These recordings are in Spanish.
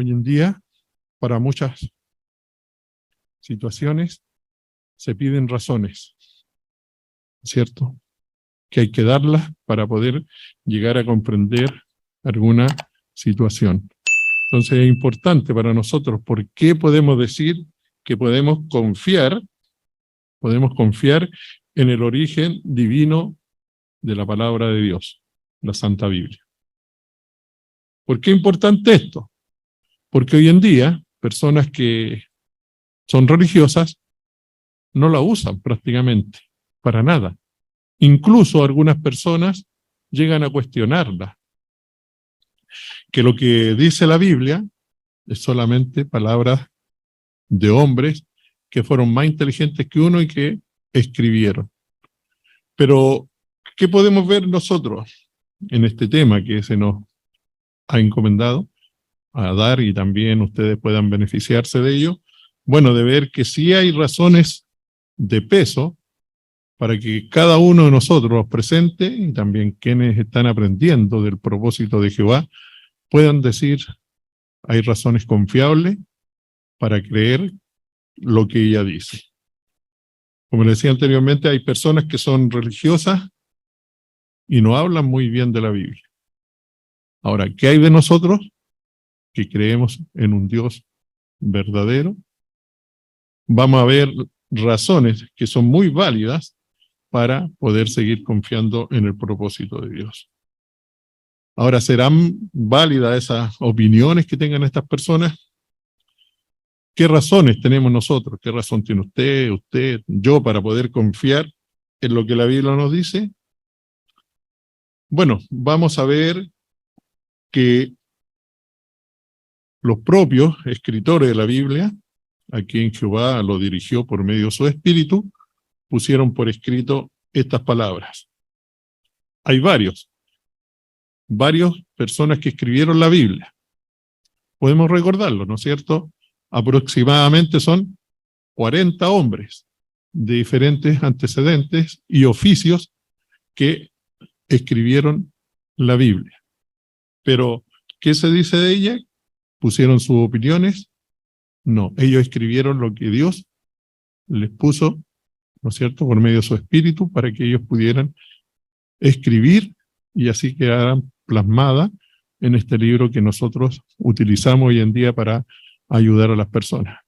Hoy en día, para muchas situaciones, se piden razones, ¿cierto? Que hay que darlas para poder llegar a comprender alguna situación. Entonces es importante para nosotros, ¿por qué podemos decir que podemos confiar en el origen divino de la palabra de Dios, la Santa Biblia? ¿Por qué es importante esto? Porque hoy en día, personas que son religiosas no la usan prácticamente, para nada. Incluso algunas personas llegan a cuestionarla, que lo que dice la Biblia es solamente palabras de hombres que fueron más inteligentes que uno y que escribieron. Pero, ¿qué podemos ver nosotros en este tema que se nos ha encomendado a dar y también ustedes puedan beneficiarse de ello? Bueno, de ver que sí hay razones de peso para que cada uno de nosotros, los presentes y también quienes están aprendiendo del propósito de Jehová, puedan decir, hay razones confiables para creer lo que ella dice. Como les decía anteriormente, hay personas que son religiosas y no hablan muy bien de la Biblia. Ahora, ¿qué hay de nosotros que creemos en un Dios verdadero? Vamos a ver razones que son muy válidas para poder seguir confiando en el propósito de Dios. Ahora, ¿serán válidas esas opiniones que tengan estas personas? ¿Qué razones tenemos nosotros? ¿Qué razón tiene usted, yo, para poder confiar en lo que la Biblia nos dice? Bueno, vamos a ver que los propios escritores de la Biblia, a quien Jehová lo dirigió por medio de su espíritu, pusieron por escrito estas palabras. Hay varias personas que escribieron la Biblia. Podemos recordarlo, ¿no es cierto? Aproximadamente son 40 hombres de diferentes antecedentes y oficios que escribieron la Biblia. Pero, ¿qué se dice de ella? ¿Pusieron sus opiniones? No, ellos escribieron lo que Dios les puso, ¿no es cierto?, por medio de su espíritu, para que ellos pudieran escribir y así quedaran plasmadas en este libro que nosotros utilizamos hoy en día para ayudar a las personas.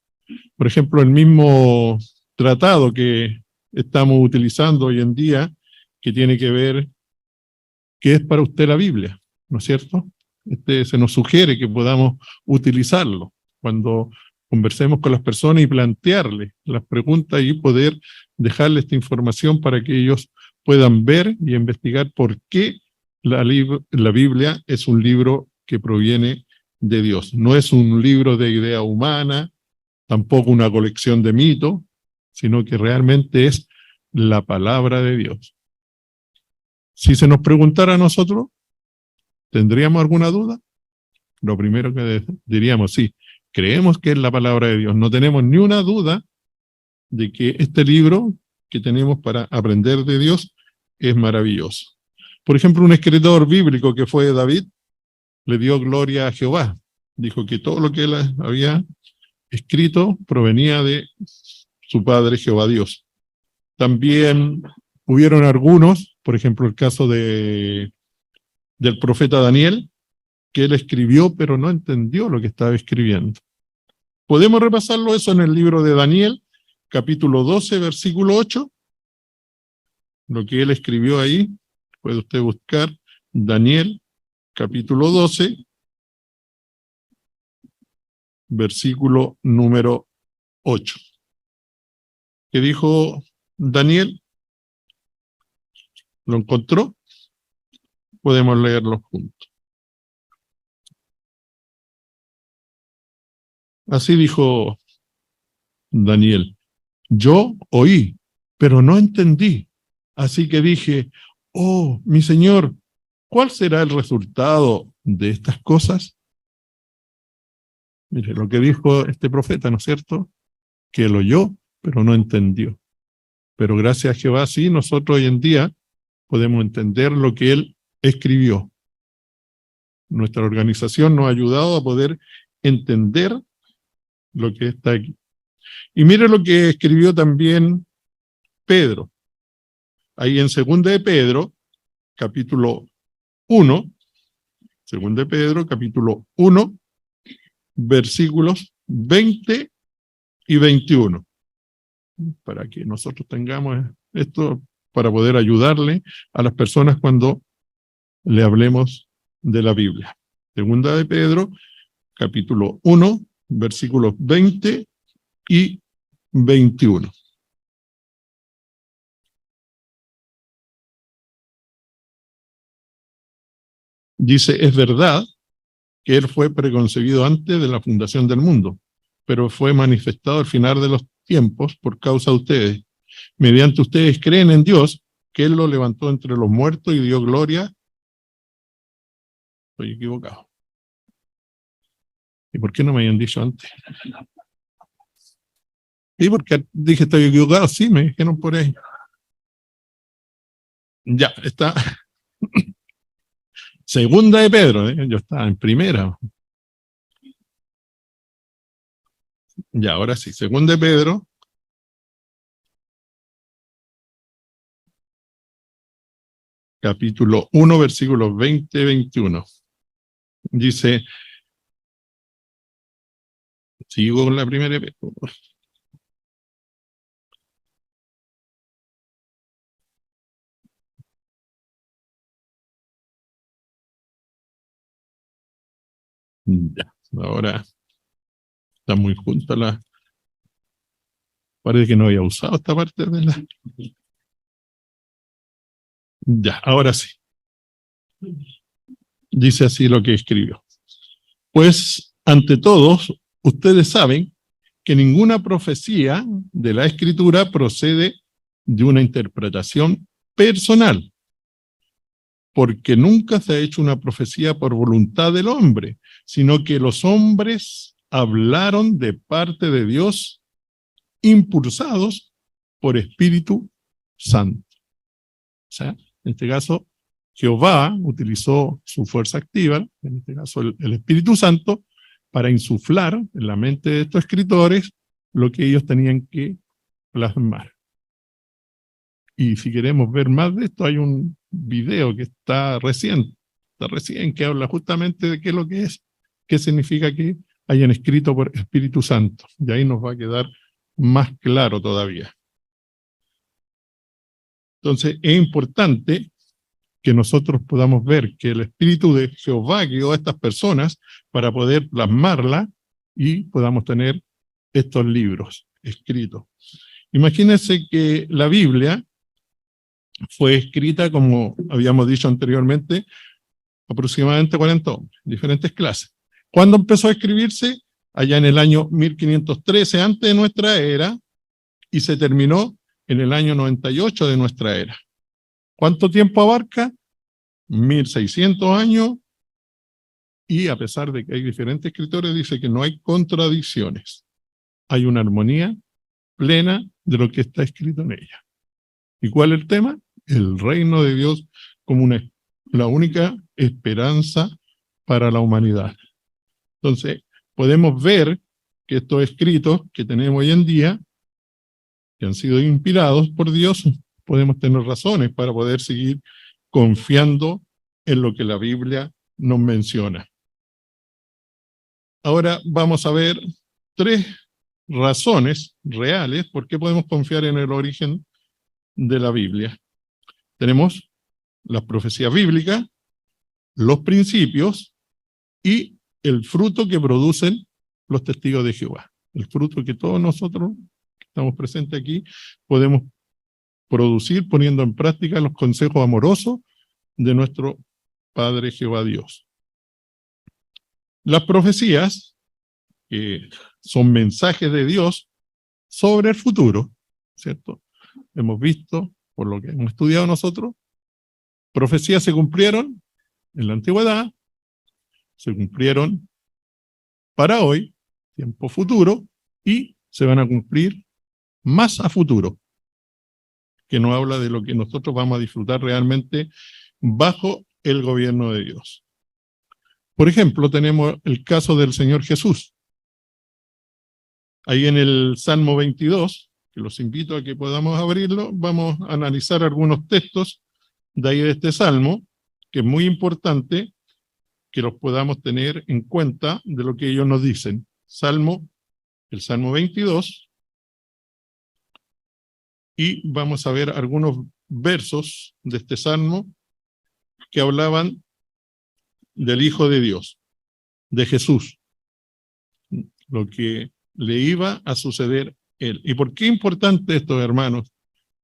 Por ejemplo, el mismo tratado que estamos utilizando hoy en día, que tiene que ver qué es para usted la Biblia, ¿no es cierto? Se nos sugiere que podamos utilizarlo cuando conversemos con las personas y plantearles las preguntas y poder dejarles esta información para que ellos puedan ver y investigar por qué la Biblia es un libro que proviene de Dios. No es un libro de idea humana, tampoco una colección de mitos, sino que realmente es la palabra de Dios. Si se nos preguntara a nosotros, ¿tendríamos alguna duda? Lo primero que diríamos, sí, creemos que es la palabra de Dios. No tenemos ni una duda de que este libro que tenemos para aprender de Dios es maravilloso. Por ejemplo, un escritor bíblico que fue David, le dio gloria a Jehová. Dijo que todo lo que él había escrito provenía de su padre Jehová Dios. También hubieron algunos, por ejemplo el caso del profeta Daniel, que él escribió pero no entendió lo que estaba escribiendo. Podemos repasarlo eso en el libro de Daniel, capítulo 12, versículo 8. Lo que él escribió ahí, puede usted buscar Daniel, capítulo 12, versículo número 8. ¿Qué dijo Daniel? ¿Lo encontró? Podemos leerlo juntos. Así dijo Daniel: yo oí, pero no entendí. Así que dije, oh, mi Señor, ¿cuál será el resultado de estas cosas? Mire, lo que dijo este profeta, ¿no es cierto? Que él oyó, pero no entendió. Pero gracias a Jehová, sí, nosotros hoy en día podemos entender lo que él escribió. Nuestra organización nos ha ayudado a poder entender lo que está aquí. Y mire lo que escribió también Pedro. Ahí en 2 de Pedro, capítulo 1, 2 de Pedro, capítulo 1, versículos 20 y 21. Para que nosotros tengamos esto, para poder ayudarle a las personas cuando le hablemos de la Biblia. 2 de Pedro, capítulo 1, versículos 20 y 21. Dice, es verdad que Él fue preconcebido antes de la fundación del mundo, pero fue manifestado al final de los tiempos por causa de ustedes. Mediante ustedes creen en Dios, que Él lo levantó entre los muertos y dio gloria. Estoy equivocado. ¿Y por qué no me habían dicho antes? ¿Y por qué dije estoy equivocado? Sí, me dijeron por ahí. Ya, está. Segunda de Pedro, yo estaba en primera. Ya, ahora sí, segunda de Pedro, capítulo 1, versículos 20 y 21. Dice, sigo con la primera de Pedro. Ya, ahora está muy junta la... Parece que no había usado esta parte de la... Ya, ahora sí. Dice así lo que escribió. Pues, ante todos, ustedes saben que ninguna profecía de la Escritura procede de una interpretación personal, porque nunca se ha hecho una profecía por voluntad del hombre, sino que los hombres hablaron de parte de Dios, impulsados por Espíritu Santo. O sea, en este caso, Jehová utilizó su fuerza activa, en este caso el Espíritu Santo, para insuflar en la mente de estos escritores lo que ellos tenían que plasmar. Y si queremos ver más de esto, hay un video que está recién, que habla justamente de qué es lo que es, qué significa que hayan escrito por Espíritu Santo. Y ahí nos va a quedar más claro todavía. Entonces, es importante que nosotros podamos ver que el Espíritu de Jehová guió a estas personas para poder plasmarla y podamos tener estos libros escritos. Imagínense que la Biblia fue escrita, como habíamos dicho anteriormente, aproximadamente 40 hombres, diferentes clases. ¿Cuándo empezó a escribirse? Allá en el año 1513 antes de nuestra era, y se terminó en el año 98 de nuestra era. ¿Cuánto tiempo abarca? 1600 años, y a pesar de que hay diferentes escritores, dice que no hay contradicciones. Hay una armonía plena de lo que está escrito en ella. ¿Y cuál es el tema? El reino de Dios como la única esperanza para la humanidad. Entonces, podemos ver que estos escritos que tenemos hoy en día, que han sido inspirados por Dios, podemos tener razones para poder seguir confiando en lo que la Biblia nos menciona. Ahora vamos a ver 3 razones reales por qué podemos confiar en el origen de la Biblia. Tenemos las profecías bíblicas, los principios y el fruto que producen los testigos de Jehová. El fruto que todos nosotros que estamos presentes aquí podemos producir poniendo en práctica los consejos amorosos de nuestro Padre Jehová Dios. Las profecías, que son mensajes de Dios sobre el futuro, ¿cierto? Hemos visto, por lo que hemos estudiado nosotros, profecías se cumplieron en la antigüedad, se cumplieron para hoy, tiempo futuro, y se van a cumplir más a futuro, que nos habla de lo que nosotros vamos a disfrutar realmente bajo el gobierno de Dios. Por ejemplo, tenemos el caso del Señor Jesús. Ahí en el Salmo 22, que los invito a que podamos abrirlo, vamos a analizar algunos textos de ahí de este Salmo, que es muy importante que los podamos tener en cuenta de lo que ellos nos dicen. El Salmo 22, y vamos a ver algunos versos de este Salmo que hablaban del Hijo de Dios, de Jesús, lo que le iba a suceder a él. ¿Y por qué es importante esto, hermanos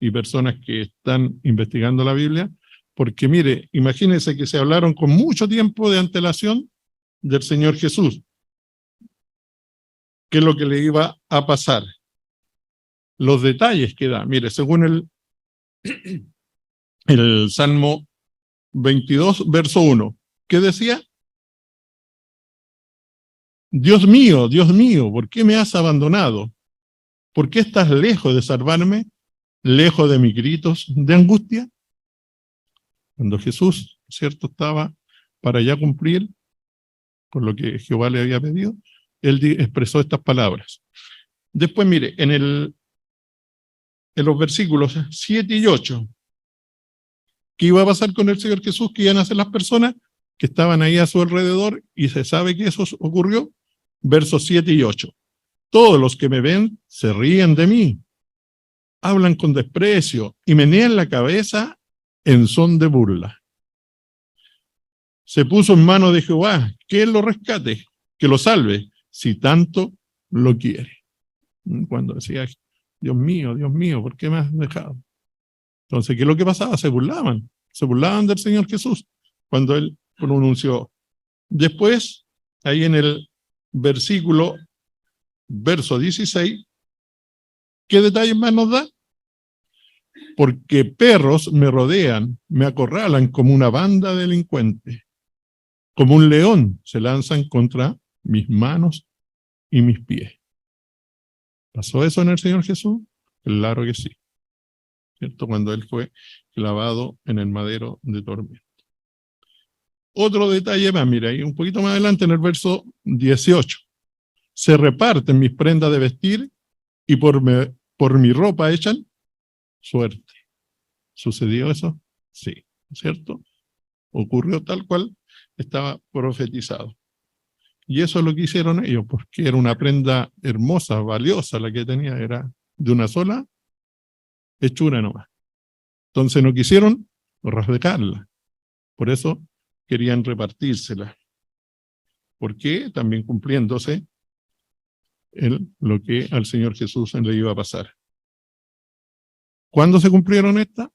y personas que están investigando la Biblia? Porque mire, imagínense que se hablaron con mucho tiempo de antelación del Señor Jesús, qué es lo que le iba a pasar, los detalles que da. Mire, según el Salmo 22, verso 1, ¿qué decía? Dios mío, ¿por qué me has abandonado? ¿Por qué estás lejos de salvarme, lejos de mis gritos de angustia? Cuando Jesús, ¿cierto?, estaba para ya cumplir con lo que Jehová le había pedido, él expresó estas palabras. Después, mire, en los versículos 7 y 8, ¿qué iba a pasar con el Señor Jesús? ¿Qué iban a hacer las personas que estaban ahí a su alrededor? Y se sabe que eso ocurrió. Versos 7 y 8. Todos los que me ven se ríen de mí, hablan con desprecio y menean la cabeza en son de burla. Se puso en mano de Jehová, que él lo rescate, que lo salve, si tanto lo quiere. Cuando decía, Dios mío, ¿por qué me has dejado? Entonces, ¿qué es lo que pasaba? Se burlaban del Señor Jesús cuando él pronunció. Después, ahí en el verso 16, ¿qué detalles más nos da? Porque perros me rodean, me acorralan como una banda delincuente. Como un león se lanzan contra mis manos y mis pies. ¿Pasó eso en el Señor Jesús? Claro que sí. ¿Cierto? Cuando él fue clavado en el madero de tormento. Otro detalle más, mira, ahí un poquito más adelante en el verso 18. Se reparten mis prendas de vestir y por mi ropa echan suerte. ¿Sucedió eso? Sí, ¿cierto? Ocurrió tal cual estaba profetizado. Y eso es lo que hicieron ellos, porque era una prenda hermosa, valiosa la que tenía, era de una sola hechura nomás. Entonces no quisieron rasgarla, por eso querían repartírsela. ¿Por qué? También cumpliéndose lo que al Señor Jesús le iba a pasar. ¿Cuándo se cumplieron estas?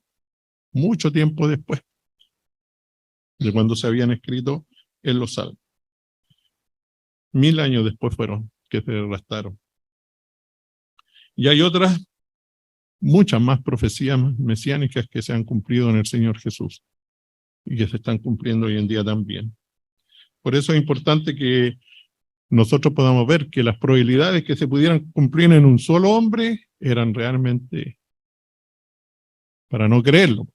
Mucho tiempo después de cuando se habían escrito en los Salmos. 1000 años después fueron que se arrastraron. Y hay otras, muchas más profecías mesiánicas que se han cumplido en el Señor Jesús y que se están cumpliendo hoy en día también. Por eso es importante que nosotros podamos ver que las probabilidades que se pudieran cumplir en un solo hombre eran realmente para no creerlo.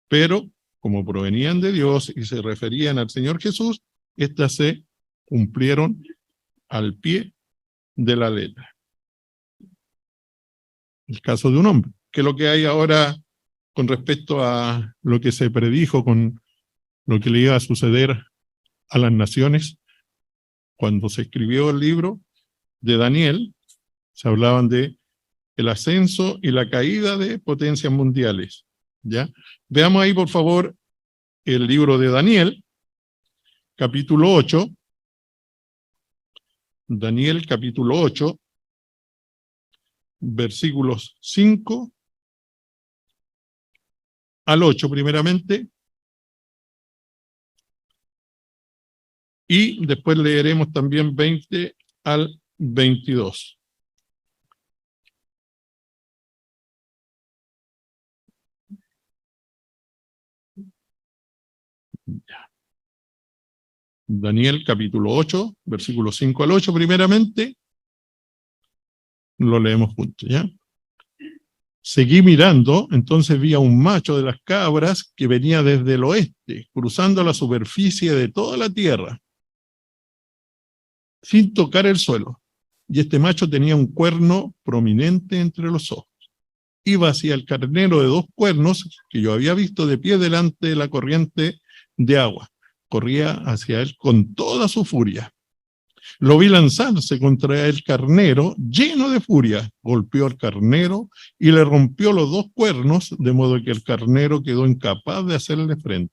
Pero como provenían de Dios y se referían al Señor Jesús, estas se cumplieron al pie de la letra. El caso de un hombre, que es lo que hay ahora con respecto a lo que se predijo con lo que le iba a suceder a las naciones. Cuando se escribió el libro de Daniel, se hablaban de el ascenso y la caída de potencias mundiales. ¿Ya? Veamos ahí, por favor, el libro de Daniel, capítulo 8. Daniel, capítulo 8, versículos 5 al 8 primeramente, y después leeremos también 20 al 22. Daniel capítulo 8, versículos 5 al 8 primeramente, lo leemos juntos, ¿ya? Seguí mirando, entonces vi a un macho de las cabras que venía desde el oeste, cruzando la superficie de toda la tierra, sin tocar el suelo. Y este macho tenía un cuerno prominente entre los ojos. Iba hacia el carnero de 2 cuernos que yo había visto de pie delante de la corriente de agua. Corría hacia él con toda su furia. Lo vi lanzarse contra el carnero lleno de furia. Golpeó al carnero y le rompió los 2 cuernos, de modo que el carnero quedó incapaz de hacerle frente.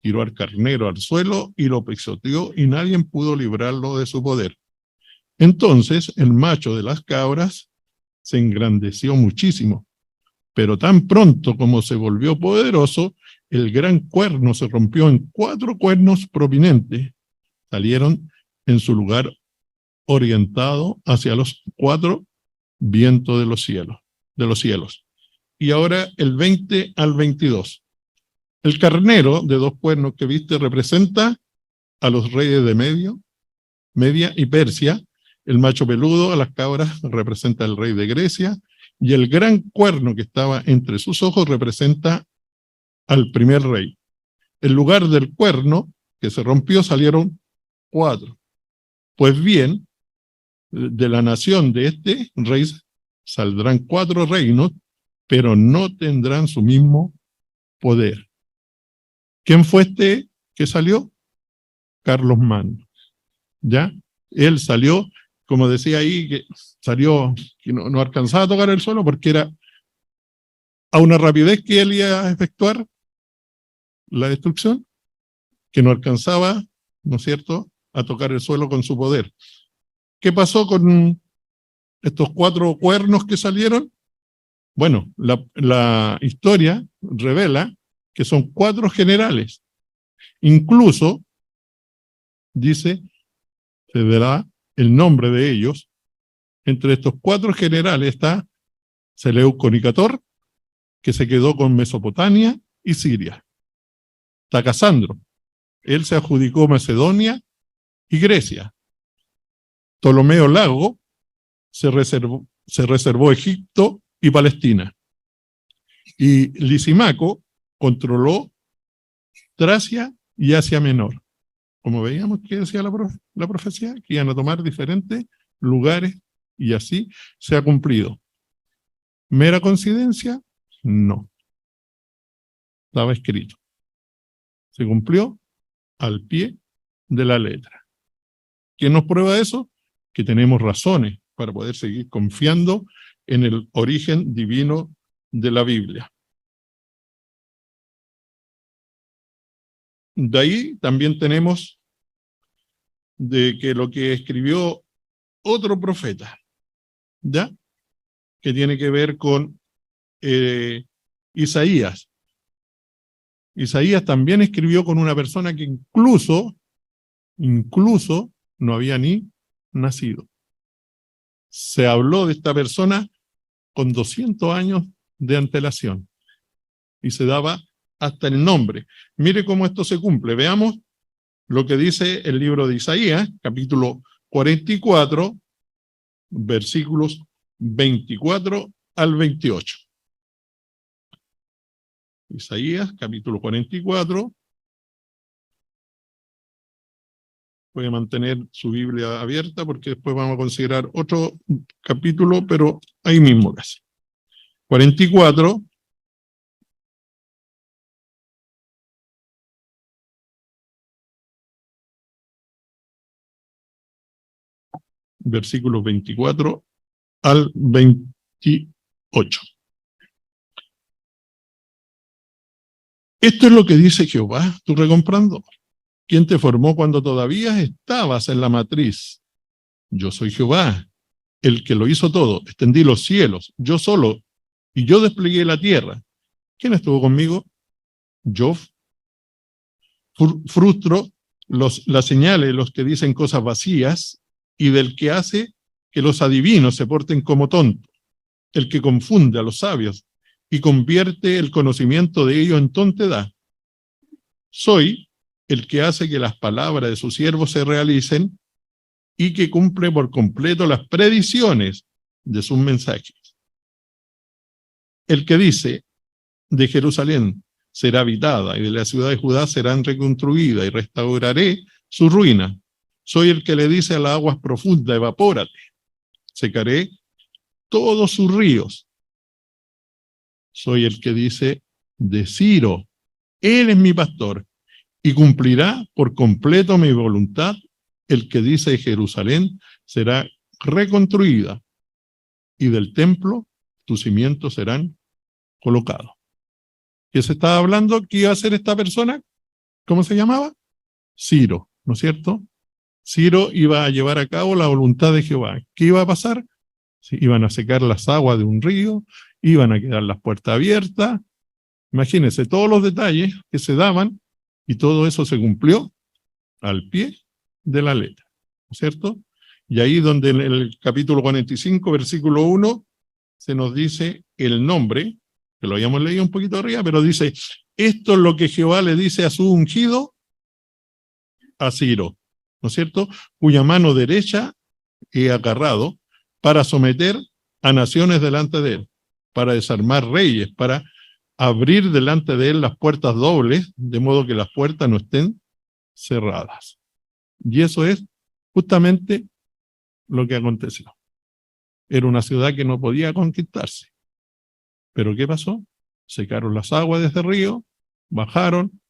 Tiró al carnero al suelo y lo pisoteó, y nadie pudo librarlo de su poder. Entonces el macho de las cabras se engrandeció muchísimo, pero tan pronto como se volvió poderoso, el gran cuerno se rompió en 4 cuernos prominentes. Salieron en su lugar orientado hacia los 4 vientos de los cielos. Y ahora el 20 al 22. El carnero de 2 cuernos que viste representa a los reyes de Media y Persia. El macho peludo a las cabras representa al rey de Grecia, y el gran cuerno que estaba entre sus ojos representa al primer rey. En lugar del cuerno que se rompió salieron 4. Pues bien, de la nación de este rey saldrán 4 reinos, pero no tendrán su mismo poder. ¿Quién fue este que salió? Carlos Magno. ¿Ya? Él salió, como decía ahí, que salió, que no alcanzaba a tocar el suelo porque era a una rapidez que él iba a efectuar la destrucción, que no alcanzaba, ¿no es cierto?, a tocar el suelo con su poder. ¿Qué pasó con estos 4 cuernos que salieron? Bueno, la historia revela que son 4 generales. Incluso, dice, se verá el nombre de ellos. Entre estos 4 generales está Seleuco Nicator, que se quedó con Mesopotamia y Siria. Está Casandro. Él se adjudicó Macedonia y Grecia. Ptolomeo Lago se reservó Egipto y Palestina. Y Lisimaco controló Tracia y Asia Menor. Como veíamos que decía la profecía, que iban a tomar diferentes lugares, y así se ha cumplido. ¿Mera coincidencia? No. Estaba escrito. Se cumplió al pie de la letra. ¿Quién nos prueba eso? Que tenemos razones para poder seguir confiando en el origen divino de la Biblia. De ahí también tenemos de que lo que escribió otro profeta, ¿ya?, que tiene que ver con Isaías. Isaías también escribió con una persona que incluso no había ni nacido. Se habló de esta persona con 200 años de antelación y se daba hasta el nombre. Mire cómo esto se cumple. Veamos lo que dice el libro de Isaías, capítulo 44, versículos 24 al 28. Isaías, capítulo 44. Puede mantener su Biblia abierta porque después vamos a considerar otro capítulo, pero ahí mismo casi. 44. Versículos 24 al 28. Esto es lo que dice Jehová, tu recomprador, quien te formó cuando todavía estabas en la matriz. Yo soy Jehová, el que lo hizo todo. Extendí los cielos, yo solo, y yo desplegué la tierra. ¿Quién estuvo conmigo? Yo frustro las señales de los que dicen cosas vacías, y del que hace que los adivinos se porten como tontos, el que confunde a los sabios y convierte el conocimiento de ellos en tontedad. Soy el que hace que las palabras de sus siervos se realicen y que cumple por completo las predicciones de sus mensajes. el que dice de Jerusalén será habitada y de la ciudad de Judá serán reconstruidas y restauraré su ruina. Soy el que le dice a las aguas profundas, evapórate, secaré todos sus ríos. Soy el que dice de Ciro, él es mi pastor y cumplirá por completo mi voluntad. El que dice de Jerusalén será reconstruida y del templo tus cimientos serán colocados. ¿Qué se estaba hablando? ¿Qué iba a hacer esta persona? ¿Cómo se llamaba? Ciro, ¿no es cierto? Ciro iba a llevar a cabo la voluntad de Jehová. ¿Qué iba a pasar? Sí, iban a secar las aguas de un río, iban a quedar las puertas abiertas. Imagínense todos los detalles que se daban y todo eso se cumplió al pie de la letra, ¿no es cierto? Y ahí donde en el capítulo 45, versículo 1, se nos dice el nombre, que lo habíamos leído un poquito arriba, pero dice, esto es lo que Jehová le dice a su ungido, a Ciro, ¿no es cierto? Cuya mano derecha he agarrado para someter a naciones delante de él, para desarmar reyes, para abrir delante de él las puertas dobles, de modo que las puertas no estén cerradas. Y eso es justamente lo que aconteció. Era una ciudad que no podía conquistarse. ¿Pero qué pasó? Secaron las aguas de ese río, bajaron,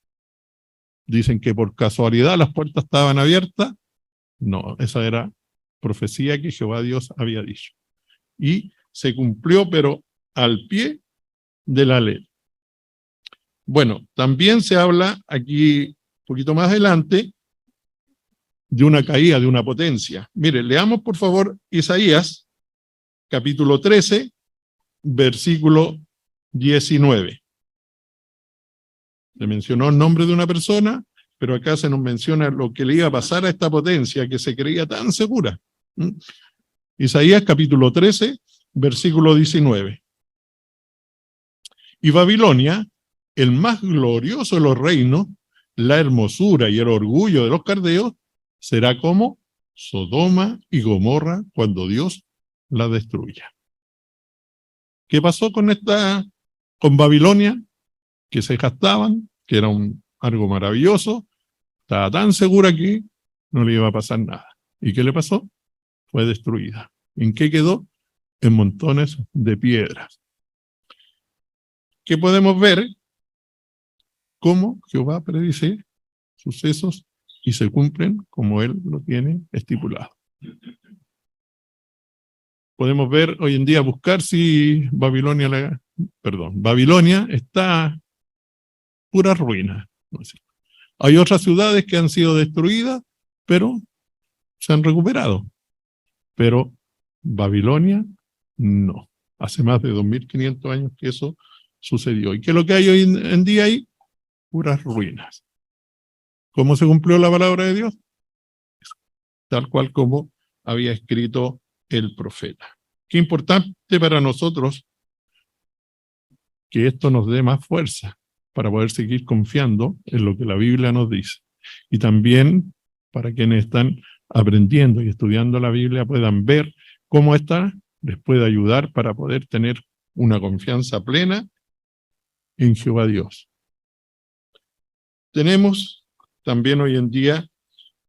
dicen que por casualidad las puertas estaban abiertas. No, esa era profecía que Jehová Dios había dicho. Y se cumplió, pero al pie de la ley. Bueno, también se habla aquí, un poquito más adelante, de una caída, de una potencia. Mire, leamos por favor Isaías, capítulo 13, versículo 19. Se mencionó el nombre de una persona, pero acá se nos menciona lo que le iba a pasar a esta potencia que se creía tan segura. Isaías capítulo 13, versículo 19. Y Babilonia, el más glorioso de los reinos, la hermosura y el orgullo de los caldeos, será como Sodoma y Gomorra cuando Dios la destruya. ¿Qué pasó con Babilonia? Que se jactaban, que era algo maravilloso, estaba tan segura que no le iba a pasar nada. ¿Y qué le pasó? Fue destruida. ¿En qué quedó? En montones de piedras. ¿Qué podemos ver? Cómo Jehová predice sucesos y se cumplen como Él lo tiene estipulado. Podemos ver hoy en día, buscar si Babilonia está pura ruina. Hay otras ciudades que han sido destruidas, pero se han recuperado. Pero Babilonia, no. Hace más de 2500 años que eso sucedió. ¿Y qué es lo que hay hoy en día ahí? Puras ruinas. ¿Cómo se cumplió la palabra de Dios? Tal cual como había escrito el profeta. Qué importante para nosotros que esto nos dé más fuerza para poder seguir confiando en lo que la Biblia nos dice. Y también para quienes están aprendiendo y estudiando la Biblia puedan ver cómo esta les puede ayudar para poder tener una confianza plena en Jehová Dios. Tenemos también hoy en día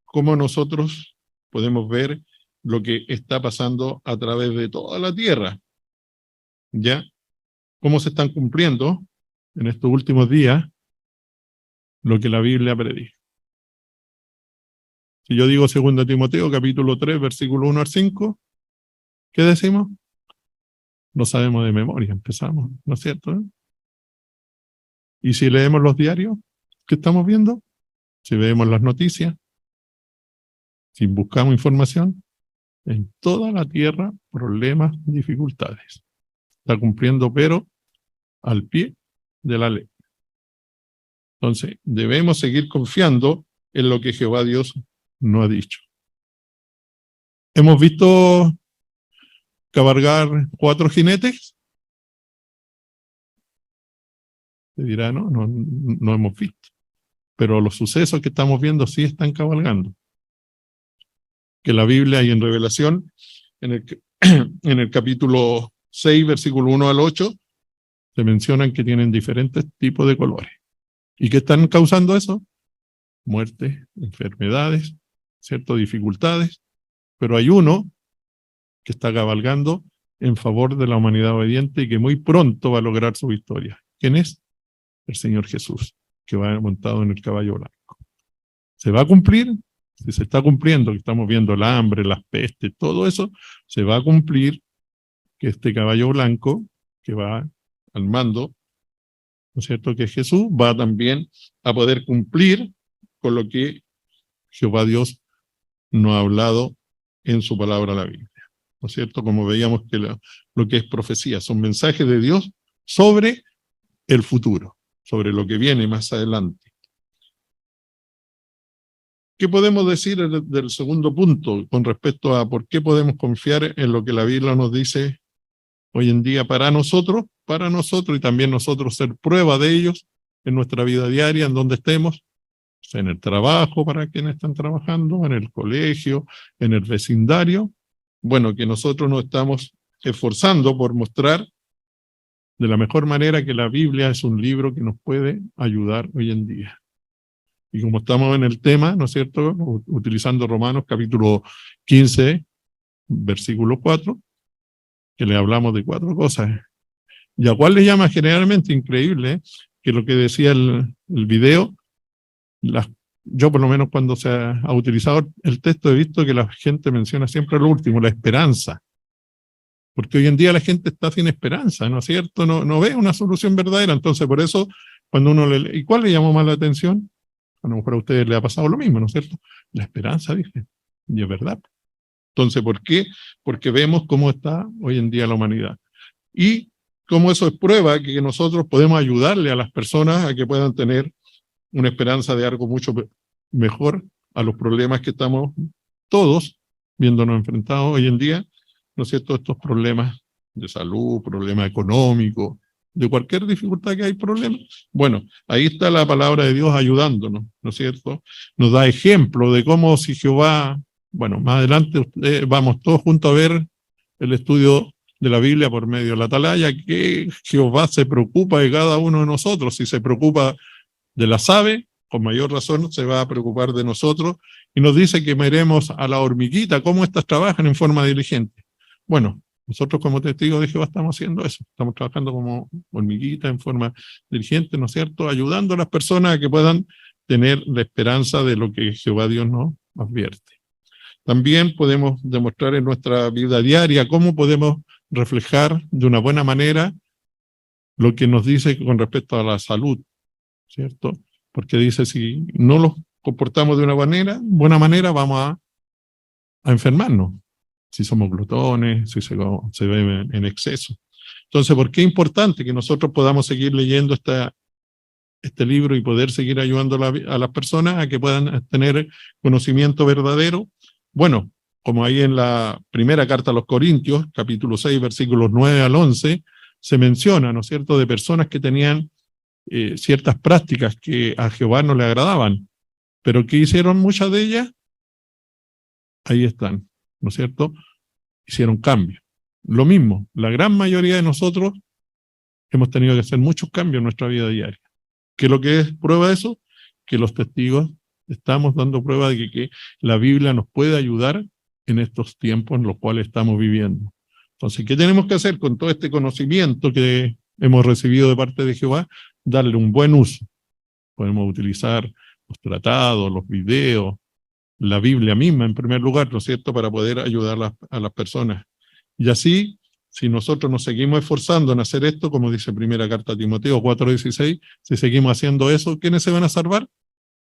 cómo nosotros podemos ver lo que está pasando a través de toda la tierra. ¿Ya? Cómo se están cumpliendo en estos últimos días lo que la Biblia predice. Si yo digo 2 Timoteo, capítulo 3, versículo 1 al 5, ¿qué decimos? No sabemos de memoria, empezamos, ¿no es cierto? Y si leemos los diarios, ¿qué estamos viendo? Si vemos las noticias, si buscamos información, en toda la tierra, problemas, dificultades. Está cumpliendo, pero al pie de la ley. Entonces, debemos seguir confiando en lo que Jehová Dios nos ha dicho. ¿Hemos visto cabalgar 4 jinetes? Se dirá, no hemos visto. Pero los sucesos que estamos viendo sí están cabalgando. Que la Biblia y en Revelación, en el capítulo 6, versículo 1 al 8, se mencionan que tienen diferentes tipos de colores. ¿Y qué están causando eso? Muerte, enfermedades, ciertas dificultades, pero hay uno que está cabalgando en favor de la humanidad obediente y que muy pronto va a lograr su victoria. ¿Quién es? El Señor Jesús, que va montado en el caballo blanco. ¿Se va a cumplir? Si se está cumpliendo, que estamos viendo el hambre, las pestes, todo eso, se va a cumplir que este caballo blanco, que va al mando, ¿no es cierto?, que Jesús va también a poder cumplir con lo que Jehová Dios nos ha hablado en su palabra, la Biblia. ¿No es cierto? Como veíamos que lo que es profecía, son mensajes de Dios sobre el futuro, sobre lo que viene más adelante. ¿Qué podemos decir del segundo punto con respecto a por qué podemos confiar en lo que la Biblia nos dice hoy en día para nosotros y también nosotros ser prueba de ellos en nuestra vida diaria, en donde estemos, en el trabajo para quienes están trabajando, en el colegio, en el vecindario? Bueno, que nosotros nos estamos esforzando por mostrar de la mejor manera que la Biblia es un libro que nos puede ayudar hoy en día. Y como estamos en el tema, ¿no es cierto?, utilizando Romanos capítulo 15, versículo 4, que le hablamos de 4 cosas. ¿Y a cuál le llama generalmente? Increíble, que lo que decía el video, yo por lo menos cuando se ha utilizado el texto he visto que la gente menciona siempre lo último, la esperanza. Porque hoy en día la gente está sin esperanza, ¿no es cierto? No ve una solución verdadera. Entonces por eso, cuando uno le lee, ¿y cuál le llamó más la atención? A lo mejor a ustedes les ha pasado lo mismo, ¿no es cierto? La esperanza, dije, y es verdad. Entonces, ¿por qué? Porque vemos cómo está hoy en día la humanidad. Y cómo eso es prueba que nosotros podemos ayudarle a las personas a que puedan tener una esperanza de algo mucho mejor a los problemas que estamos todos viéndonos enfrentados hoy en día, ¿no es cierto? Estos problemas de salud, problemas económicos, de cualquier dificultad que hay problemas. Bueno, ahí está la palabra de Dios ayudándonos, ¿no es cierto? Nos da ejemplo de cómo si Jehová, bueno, más adelante vamos todos juntos a ver el estudio de la Biblia por medio de la atalaya, que Jehová se preocupa de cada uno de nosotros. Si se preocupa de las aves, con mayor razón se va a preocupar de nosotros, y nos dice que miremos a la hormiguita, cómo éstas trabajan en forma diligente. Bueno, nosotros como testigos de Jehová estamos haciendo eso, estamos trabajando como hormiguita en forma diligente, ¿no es cierto?, ayudando a las personas a que puedan tener la esperanza de lo que Jehová Dios nos advierte. También podemos demostrar en nuestra vida diaria cómo podemos reflejar de una buena manera lo que nos dice con respecto a la salud, ¿cierto? Porque dice, si no los comportamos de una buena manera, vamos a enfermarnos. Si somos glutones, si se bebe en exceso. Entonces, ¿por qué es importante que nosotros podamos seguir leyendo este libro y poder seguir ayudando a las personas a que puedan tener conocimiento verdadero? Bueno, como ahí en la primera carta a los Corintios, capítulo 6, versículos 9 al 11, se menciona, ¿no es cierto?, de personas que tenían ciertas prácticas que a Jehová no le agradaban, pero ¿qué hicieron muchas de ellas? Ahí están, ¿no es cierto? Hicieron cambios. Lo mismo, la gran mayoría de nosotros hemos tenido que hacer muchos cambios en nuestra vida diaria. ¿Qué es lo que es prueba de eso? Que los testigos estamos dando prueba de que la Biblia nos puede ayudar en estos tiempos en los cuales estamos viviendo. Entonces, ¿qué tenemos que hacer con todo este conocimiento que hemos recibido de parte de Jehová? Darle un buen uso. Podemos utilizar los tratados, los videos, la Biblia misma en primer lugar, ¿no es cierto?, para poder ayudar a las personas. Y así, si nosotros nos seguimos esforzando en hacer esto, como dice primera carta a Timoteo 4:16, si seguimos haciendo eso, ¿quiénes se van a salvar?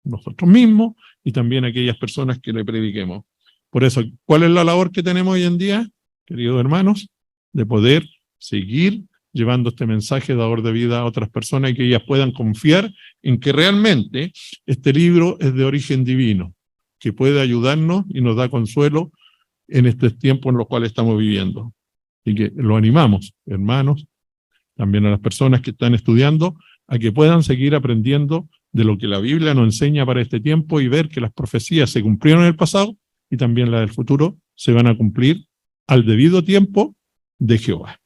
Nosotros mismos y también aquellas personas que le prediquemos. Por eso, ¿cuál es la labor que tenemos hoy en día, queridos hermanos? De poder seguir llevando este mensaje dador de vida a otras personas y que ellas puedan confiar en que realmente este libro es de origen divino, que puede ayudarnos y nos da consuelo en estos tiempos en los cuales estamos viviendo. Y que lo animamos, hermanos, también a las personas que están estudiando, a que puedan seguir aprendiendo de lo que la Biblia nos enseña para este tiempo y ver que las profecías se cumplieron en el pasado y también las del futuro se van a cumplir al debido tiempo de Jehová.